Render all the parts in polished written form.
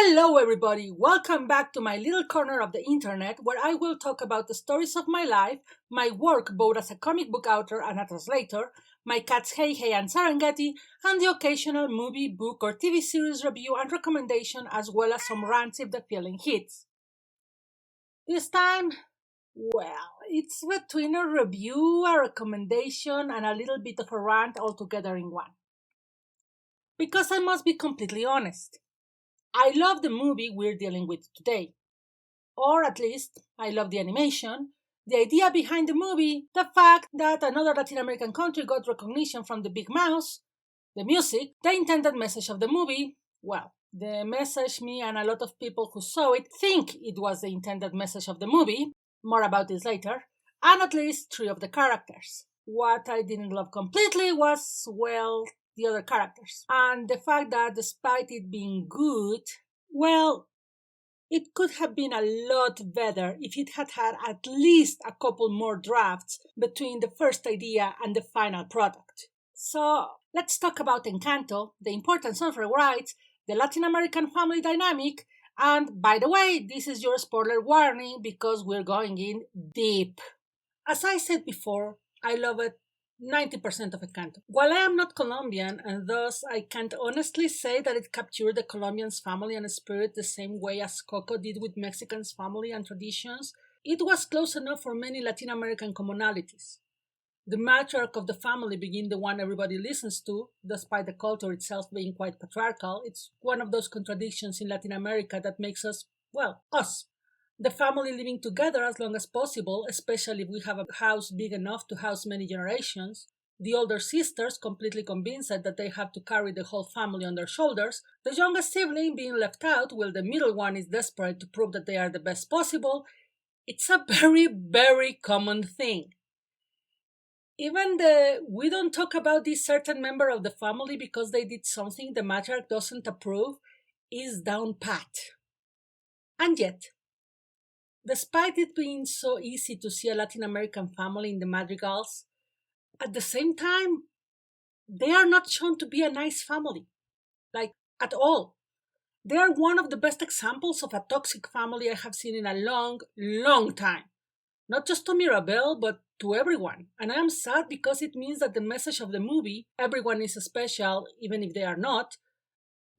Hello, everybody! Welcome back to my little corner of the internet where I will talk about the stories of my life, my work both as a comic book author and a translator, my cats Hey Hey and Serengeti, and the occasional movie, book, or TV series review and recommendation, as well as some rants if the feeling hits. This time, well, it's between a review, a recommendation, and a little bit of a rant all together in one. Because I must be completely honest. I love the movie we're dealing with today. Or at least, I love the animation, the idea behind the movie, the fact that another Latin American country got recognition from the Big Mouse, the music, the intended message of the movie. Well, the message me and a lot of people who saw it think it was the intended message of the movie. More about this later. And at least three of the characters. What I didn't love completely was, well, the other characters. And the fact that despite it being good, well, it could have been a lot better if it had had at least a couple more drafts between the first idea and the final product. So, let's talk about Encanto, the importance of rewrites, the Latin American family dynamic, and by the way, this is your spoiler warning because we're going in deep. As I said before, I love it 90% of Encanto. While I am not Colombian, and thus I can't honestly say that it captured the Colombian's family and spirit the same way as Coco did with Mexican's family and traditions, it was close enough for many Latin American commonalities. The matriarch of the family being the one everybody listens to, despite the culture itself being quite patriarchal, it's one of those contradictions in Latin America that makes us, well, us. The family living together as long as possible, especially if we have a house big enough to house many generations. The older sisters completely convinced that they have to carry the whole family on their shoulders. The youngest sibling being left out while the middle one is desperate to prove that they are the best possible. It's a very, very common thing. Even the we don't talk about this certain member of the family because they did something the matriarch doesn't approve is down pat. And yet, despite it being so easy to see a Latin American family in the Madrigals, at the same time, they are not shown to be a nice family. Like, at all. They are one of the best examples of a toxic family I have seen in a long, long time. Not just to Mirabel, but to everyone. And I am sad because it means that the message of the movie, everyone is special, even if they are not,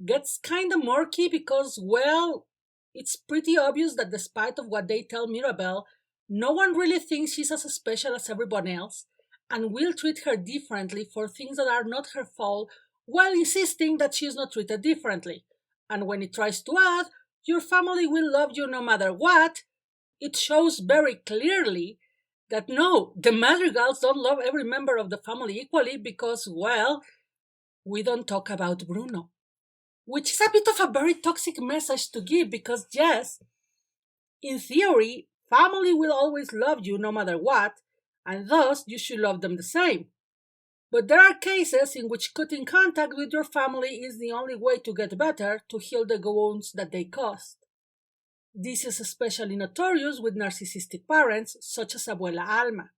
gets kinda murky because, well, it's pretty obvious that despite of what they tell Mirabel, no one really thinks she's as special as everyone else and will treat her differently for things that are not her fault while insisting that she is not treated differently. And when it tries to add, your family will love you no matter what, it shows very clearly that no, the Madrigals don't love every member of the family equally because, well, we don't talk about Bruno. Which is a bit of a very toxic message to give because, yes, in theory, family will always love you no matter what, and thus you should love them the same. But there are cases in which cutting contact with your family is the only way to get better, to heal the wounds that they caused. This is especially notorious with narcissistic parents, such as Abuela Alma.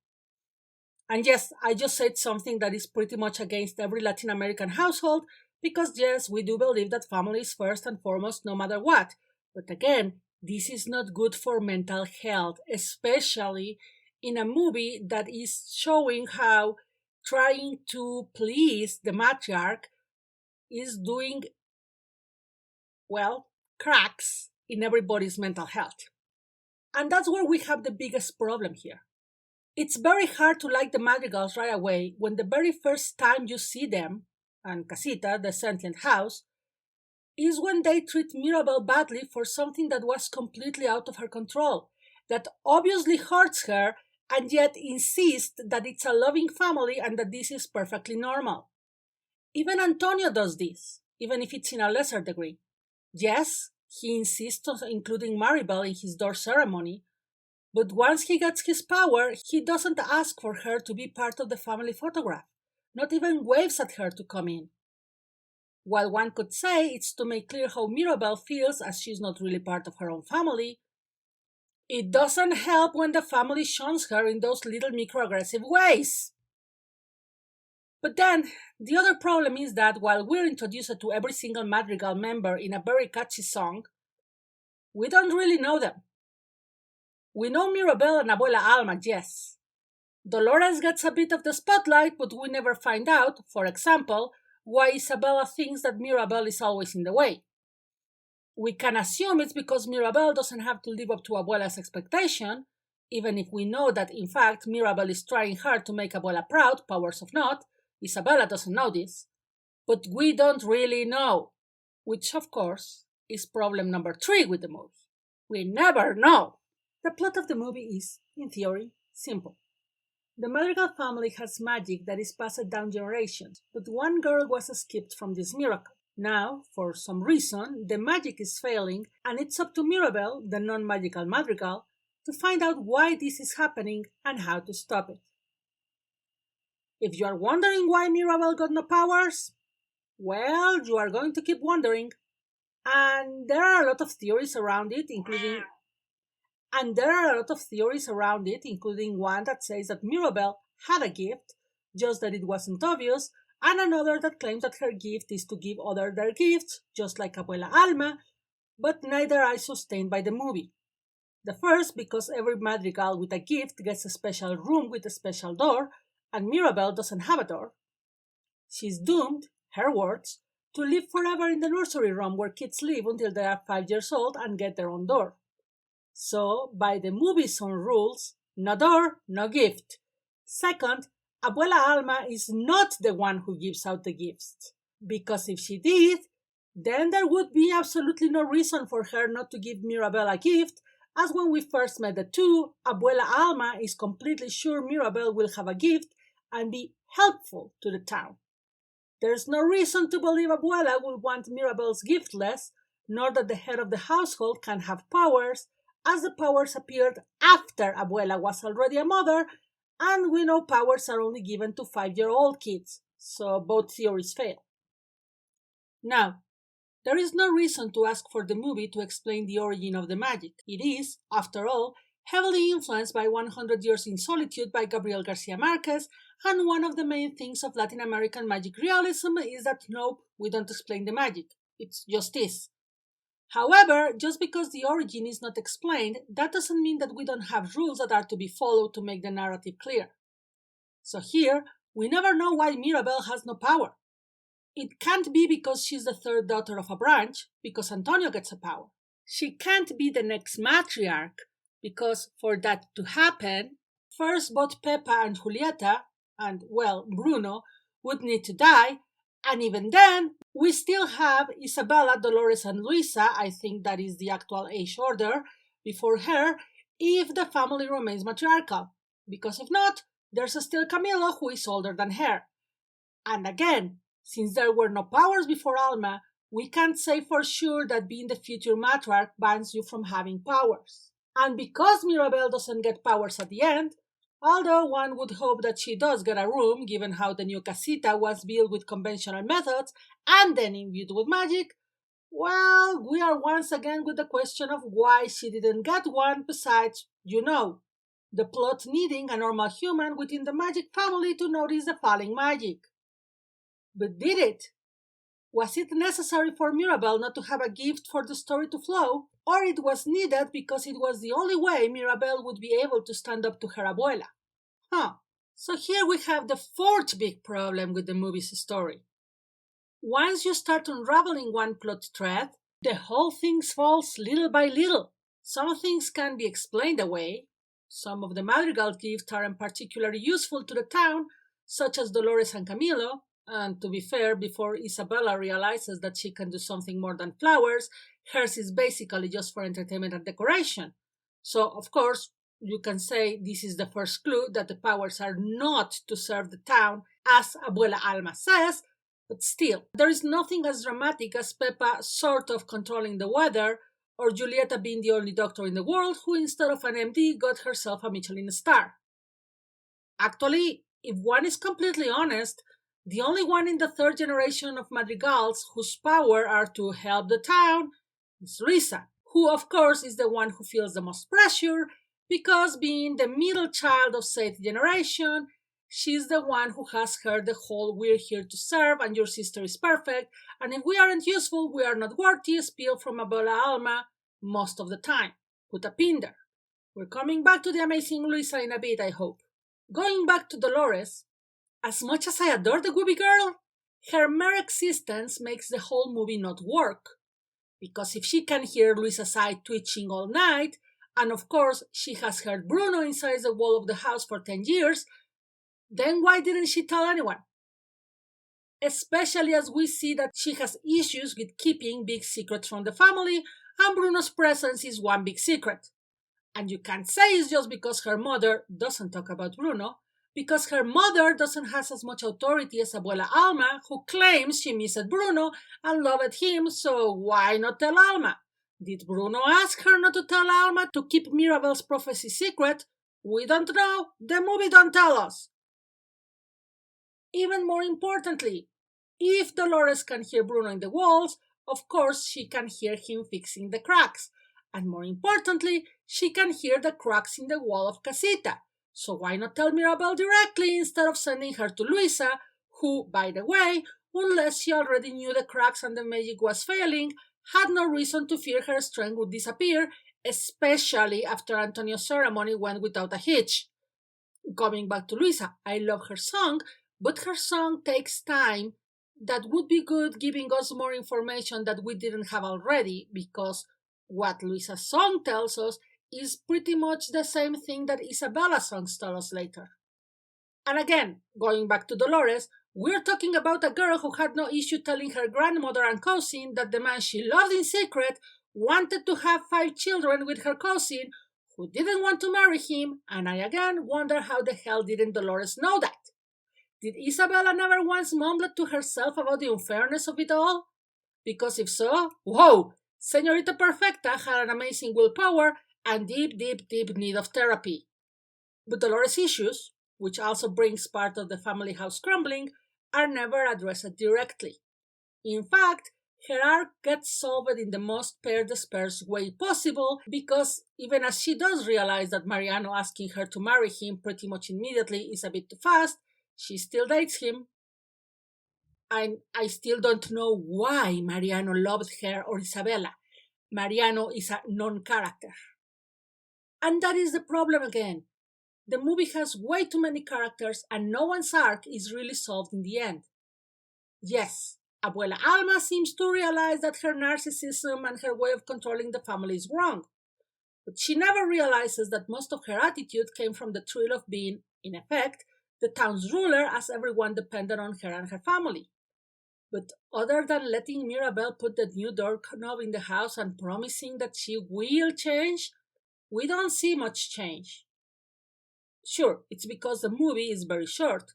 And yes, I just said something that is pretty much against every Latin American household, because yes, we do believe that family is first and foremost no matter what. But again, this is not good for mental health, especially in a movie that is showing how trying to please the matriarch is doing, well, cracks in everybody's mental health. And that's where we have the biggest problem here. It's very hard to like the Madrigals right away when the very first time you see them, and Casita, the sentient house, is when they treat Mirabel badly for something that was completely out of her control, that obviously hurts her and yet insists that it's a loving family and that this is perfectly normal. Even Antonio does this, even if it's in a lesser degree. Yes, he insists on including Maribel in his door ceremony, but once he gets his power, he doesn't ask for her to be part of the family photograph, not even waves at her to come in. While one could say it's to make clear how Mirabel feels as she's not really part of her own family, it doesn't help when the family shuns her in those little microaggressive ways. But then, the other problem is that while we're introduced to every single Madrigal member in a very catchy song, We don't really know them. We know Mirabel and Abuela Alma, yes. Dolores gets a bit of the spotlight, but we never find out, for example, why Isabella thinks that Mirabel is always in the way. We can assume it's because Mirabel doesn't have to live up to Abuela's expectation, even if we know that in fact Mirabel is trying hard to make Abuela proud, powers of not. Isabella doesn't know this. But we don't really know, which of course is problem number 3 with the movie. We never know. The plot of the movie is, in theory, simple. The Madrigal family has magic that is passed down generations, but one girl was skipped from this miracle. Now, for some reason, the magic is failing, and it's up to Mirabel, the non-magical Madrigal, to find out why this is happening and how to stop it. If you are wondering why Mirabel got no powers, well, you are going to keep wondering. And there are a lot of theories around it, including one that says that Mirabel had a gift, just that it wasn't obvious, and another that claims that her gift is to give others their gifts, just like Abuela Alma, but neither are sustained by the movie. The first, because every Madrigal with a gift gets a special room with a special door, and Mirabel doesn't have a door. She's doomed, her words, to live forever in the nursery room where kids live until they are 5 years old and get their own door. So, by the movie's own rules, no door, no gift. Second, Abuela Alma is not the one who gives out the gifts, because if she did, then there would be absolutely no reason for her not to give Mirabel a gift, as when we first met the two, Abuela Alma is completely sure Mirabel will have a gift and be helpful to the town. There's no reason to believe Abuela will want Mirabel's gift less, nor that the head of the household can have powers, as the powers appeared after Abuela was already a mother, and we know powers are only given to 5-year-old kids, so both theories fail. Now, there is no reason to ask for the movie to explain the origin of the magic. It is, after all, heavily influenced by 100 Years in Solitude by Gabriel Garcia Marquez, and one of the main things of Latin American magic realism is that nope, we don't explain the magic. It's just is. However, just because the origin is not explained, that doesn't mean that we don't have rules that are to be followed to make the narrative clear. So here, we never know why Mirabel has no power. It can't be because she's the third daughter of a branch, because Antonio gets a power. She can't be the next matriarch, because for that to happen, first both Pepa and Julieta, and, well, Bruno, would need to die, and even then, we still have Isabella, Dolores, and Luisa, I think that is the actual age order, before her, if the family remains matriarchal, because if not, there's still Camilo, who is older than her. And again, since there were no powers before Alma, we can't say for sure that being the future matriarch bans you from having powers. And because Mirabel doesn't get powers at the end, although one would hope that she does get a room, given how the new casita was built with conventional methods and then imbued with magic, well, we are once again with the question of why she didn't get one besides, the plot needing a normal human within the magic family to notice the falling magic. But did it? Was it necessary for Mirabel not to have a gift for the story to flow, or it was needed because it was the only way Mirabel would be able to stand up to her abuela? So here we have the fourth big problem with the movie's story. Once you start unraveling one plot thread, the whole thing falls little by little. Some things can be explained away. Some of the Madrigal's gifts aren't particularly useful to the town, such as Dolores and Camilo, and to be fair, before Isabella realizes that she can do something more than flowers, hers is basically just for entertainment and decoration. So, of course, you can say this is the first clue that the powers are not to serve the town, as Abuela Alma says, but still, there is nothing as dramatic as Pepa sort of controlling the weather, or Julieta being the only doctor in the world who, instead of an MD, got herself a Michelin star. Actually, if one is completely honest, the only one in the third generation of Madrigals whose power are to help the town is Luisa, who of course is the one who feels the most pressure, because being the middle child of said generation, she's the one who has heard the whole "we're here to serve and your sister is perfect, and if we aren't useful, we are not worthy" spiel from Abuela Alma, most of the time. Put a pin there. We're coming back to the amazing Luisa in a bit, I hope. Going back to Dolores, as much as I adore the Whoopi girl, her mere existence makes the whole movie not work. Because if she can hear Luisa's eye twitching all night, and of course she has heard Bruno inside the wall of the house for 10 years, then why didn't she tell anyone? Especially as we see that she has issues with keeping big secrets from the family, and Bruno's presence is one big secret. And you can't say it's just because her mother doesn't talk about Bruno, because her mother doesn't have as much authority as Abuela Alma, who claims she missed Bruno and loved him, so why not tell Alma? Did Bruno ask her not to tell Alma to keep Mirabel's prophecy secret? We don't know. The movie don't tell us. Even more importantly, if Dolores can hear Bruno in the walls, of course she can hear him fixing the cracks. And more importantly, she can hear the cracks in the wall of Casita. So why not tell Mirabel directly instead of sending her to Luisa, who, by the way, unless she already knew the cracks and the magic was failing, had no reason to fear her strength would disappear, especially after Antonio's ceremony went without a hitch. Going back to Luisa, I love her song, but her song takes time that would be good giving us more information that we didn't have already, because what Luisa's song tells us is pretty much the same thing that Isabella's songs tell us later. And again, going back to Dolores, we're talking about a girl who had no issue telling her grandmother and cousin that the man she loved in secret wanted to have 5 children with her cousin, who didn't want to marry him, and I again wonder how the hell didn't Dolores know that? Did Isabella never once mumble to herself about the unfairness of it all? Because if so, whoa! Senorita Perfecta had an amazing willpower and deep, deep, deep need of therapy. But Dolores' issues, which also brings part of the family house crumbling, are never addressed directly. In fact, her arc gets solved in the most pair-dispersed way possible, because even as she does realize that Mariano asking her to marry him pretty much immediately is a bit too fast, she still dates him. And I still don't know why Mariano loved her or Isabella. Mariano is a non-character. And that is the problem again. The movie has way too many characters and no one's arc is really solved in the end. Yes, Abuela Alma seems to realize that her narcissism and her way of controlling the family is wrong. But she never realizes that most of her attitude came from the thrill of being, in effect, the town's ruler, as everyone depended on her and her family. But other than letting Mirabel put the new doorknob in the house and promising that she will change, we don't see much change. Sure, it's because the movie is very short.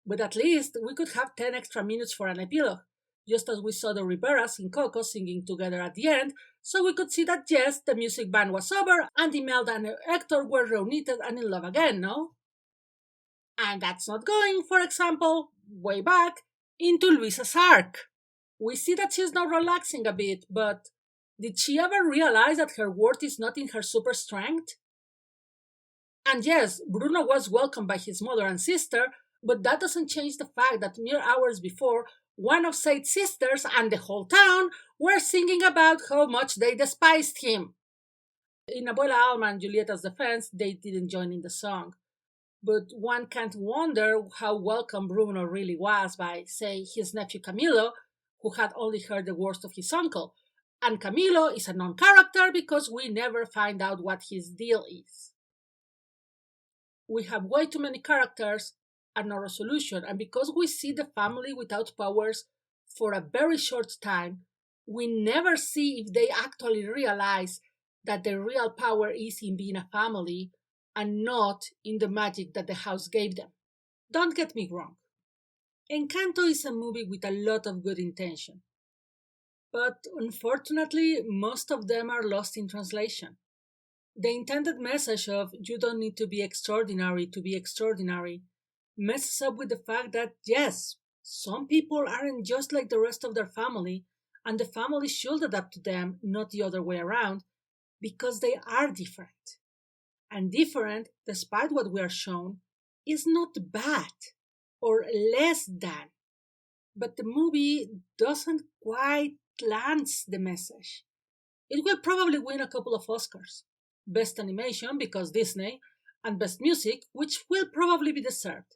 But at least we could have 10 extra minutes for an epilogue, just as we saw the Riveras in Coco singing together at the end, so we could see that yes, the music ban was over and Imelda and Hector were reunited and in love again, no? And that's not going, for example, way back into Luisa's arc. We see that she's now relaxing a bit, but did she ever realize that her worth is not in her super strength? And yes, Bruno was welcomed by his mother and sister, but that doesn't change the fact that mere hours before, one of Said's sisters and the whole town were singing about how much they despised him. In Abuela Alma and Julietta's defense, they didn't join in the song. But one can't wonder how welcome Bruno really was by, say, his nephew Camilo, who had only heard the worst of his uncle. And Camilo is a non-character because we never find out what his deal is. We have way too many characters and no resolution, and because we see the family without powers for a very short time, we never see if they actually realize that the real power is in being a family and not in the magic that the house gave them. Don't get me wrong. Encanto is a movie with a lot of good intention. But unfortunately, most of them are lost in translation. The intended message of you don't need to be extraordinary messes up with the fact that, yes, some people aren't just like the rest of their family, and the family should adapt to them, not the other way around, because they are different. And different, despite what we are shown, is not bad or less than. But the movie doesn't quite land the message. It will probably win a couple of Oscars. Best Animation, because Disney, and Best Music, which will probably be deserved.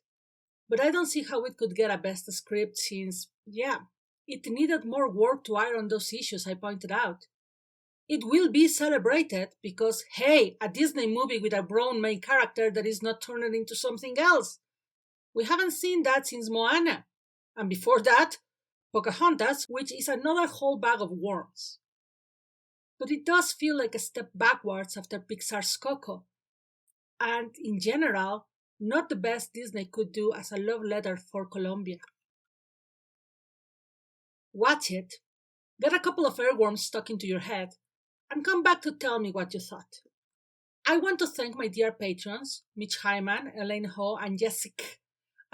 But I don't see how it could get a Best Script since, yeah, it needed more work to iron those issues I pointed out. It will be celebrated because, hey, a Disney movie with a brown main character that is not turned into something else. We haven't seen that since Moana. And before that, Pocahontas, which is another whole bag of worms. But it does feel like a step backwards after Pixar's Coco, and in general, not the best Disney could do as a love letter for Colombia. Watch it, get a couple of airworms stuck into your head, and come back to tell me what you thought. I want to thank my dear patrons, Mitch Hyman, Elaine Ho, and Jessica,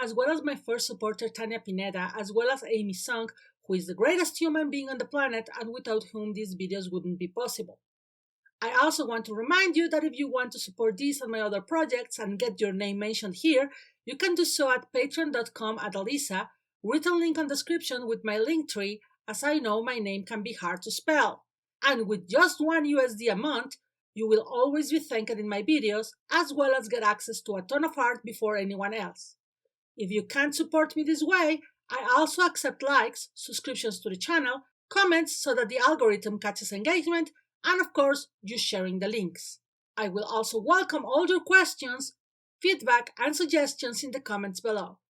as well as my first supporter Tanya Pineda, as well as Amy Sung, who is the greatest human being on the planet and without whom these videos wouldn't be possible. I also want to remind you that if you want to support these and my other projects and get your name mentioned here, you can do so at patreon.com/Adalisa, written link on description with my link tree, as I know my name can be hard to spell. And with just $1 a month, you will always be thanked in my videos, as well as get access to a ton of art before anyone else. If you can't support me this way, I also accept likes, subscriptions to the channel, comments so that the algorithm catches engagement, and of course, you sharing the links. I will also welcome all your questions, feedback, and suggestions in the comments below.